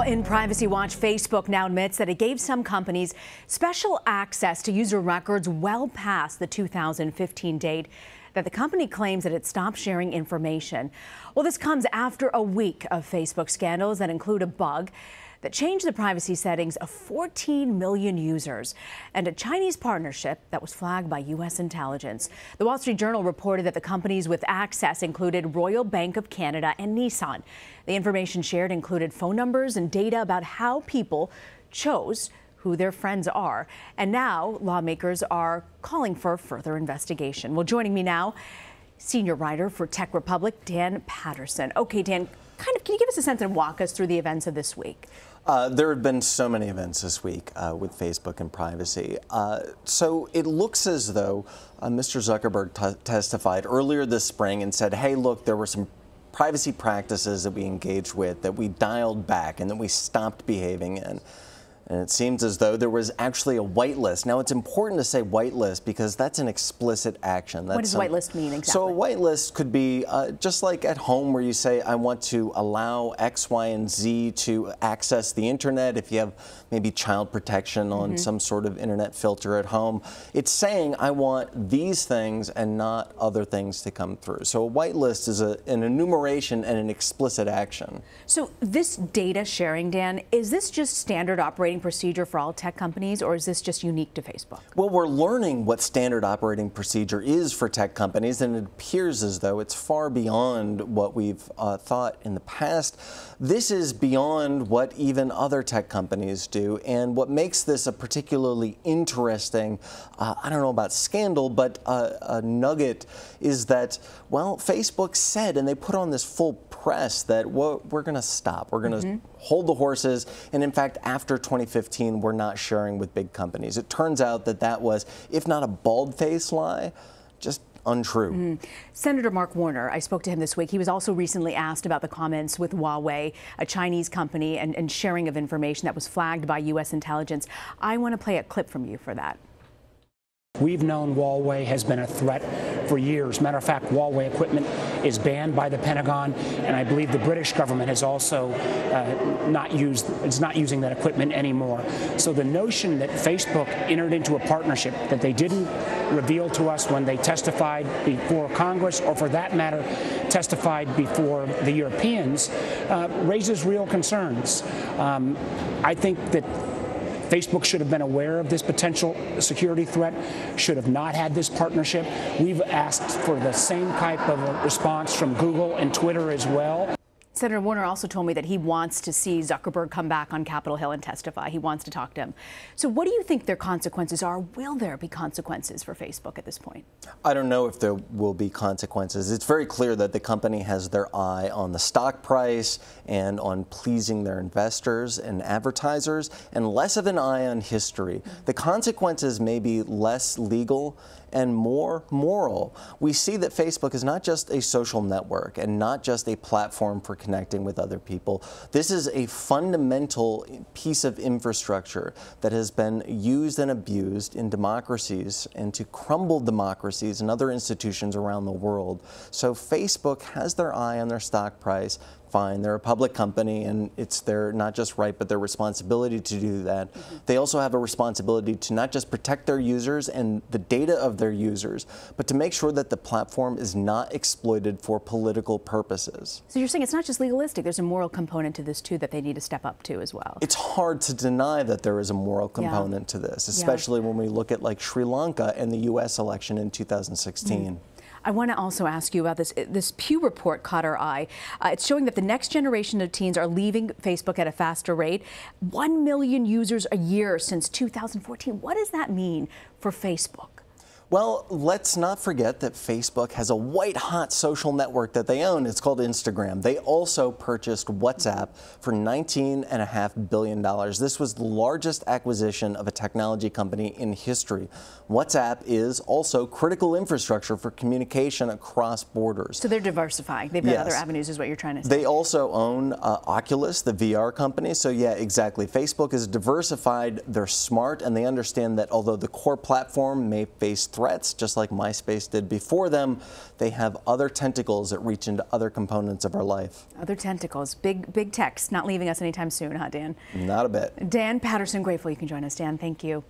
Well, in Privacy Watch, Facebook now admits that it gave some companies special access to user records well past the 2015 date that the company claims that it stopped sharing information. Well, this comes after a week of Facebook scandals that include a bug that changed the privacy settings of 14 million users and a Chinese partnership that was flagged by U.S. intelligence. The Wall Street Journal reported that the companies with access included Royal Bank of Canada and Nissan. The information shared included phone numbers and data about how people chose who their friends are. And now lawmakers are calling for further investigation. Well, joining me now, senior writer for Tech Republic, Dan Patterson. Okay, Dan, can you give us a sense and walk us through the events of this week? There have been so many events this week with Facebook and privacy. So it looks as though Mr. Zuckerberg testified earlier this spring and said, hey, look, there were some privacy practices that we engaged with that we dialed back and that we stopped behaving in. And it seems as though there was actually a whitelist. Now, it's important to say whitelist because that's an explicit action. What does whitelist mean exactly? So a whitelist could be just like at home where you say, I want to allow X, Y, and Z to access the internet. If you have maybe child protection on some sort of internet filter at home, it's saying I want these things and not other things to come through. So a whitelist is an enumeration and an explicit action. So this data sharing, Dan, is this just standard operating procedure for all tech companies, or is this just unique to Facebook? Well, we're learning what standard operating procedure is for tech companies, and it appears as though it's far beyond what we've thought in the past. This is beyond what even other tech companies do, and what makes this a particularly interesting, I don't know about scandal, but a nugget is that, well, Facebook said, and they put on this full press that we're going to stop. We're going to hold the horses. And in fact, after 2015, we're not sharing with big companies. It turns out that that was, if not a bald-faced lie, just untrue. Senator Mark Warner, I spoke to him this week. He was also recently asked about the comments with Huawei, a Chinese company, and sharing of information that was flagged by U.S. intelligence. I want to play a clip from you for that. We've known Huawei has been a threat for years. Matter of fact, Huawei equipment is banned by the Pentagon, and I believe the British government has also not using that equipment anymore. So the notion that Facebook entered into a partnership that they didn't reveal to us when they testified before Congress, or for that matter, testified before the Europeans, raises real concerns. I think that Facebook should have been aware of this potential security threat, should have not had this partnership. We've asked for the same type of a response from Google and Twitter as well. Senator Warner also told me that he wants to see Zuckerberg come back on Capitol Hill and testify. He wants to talk to him. So what do you think their consequences are? Will there be consequences for Facebook at this point? I don't know if there will be consequences. It's very clear that the company has their eye on the stock price and on pleasing their investors and advertisers, and less of an eye on history. The consequences may be less legal and more moral. We see that Facebook is not just a social network and not just a platform for connecting with other people. This is a fundamental piece of infrastructure that has been used and abused in democracies and to crumble democracies and other institutions around the world. So Facebook has their eye on their stock price. Fine, they're a public company, and it's their not just right but their responsibility to do that. They also have a responsibility to not just protect their users and the data of their users, but to make sure that the platform is not exploited for political purposes. So you're saying it's not just legalistic, there's a moral component to this too that they need to step up to as well. It's hard to deny that there is a moral component to this, especially when we look at like Sri Lanka and the U.S. election in 2016. I want to also ask you about this Pew report caught our eye. It's showing that the next generation of teens are leaving Facebook at a faster rate. 1 million users a year since 2014. What does that mean for Facebook? Well, let's not forget that Facebook has a white-hot social network that they own. It's called Instagram. They also purchased WhatsApp for $19.5 billion. This was the largest acquisition of a technology company in history. WhatsApp is also critical infrastructure for communication across borders. So they're diversifying. They've got other avenues is what you're trying to say. They also own Oculus, the VR company. So yeah, exactly. Facebook is diversified. They're smart, and they understand that although the core platform may face threats threats, just like MySpace did before them. They have other tentacles that reach into other components of our life. Other tentacles. Big tech's not leaving us anytime soon, huh, Dan? Not a bit. Dan Patterson, grateful you can join us. Dan, thank you.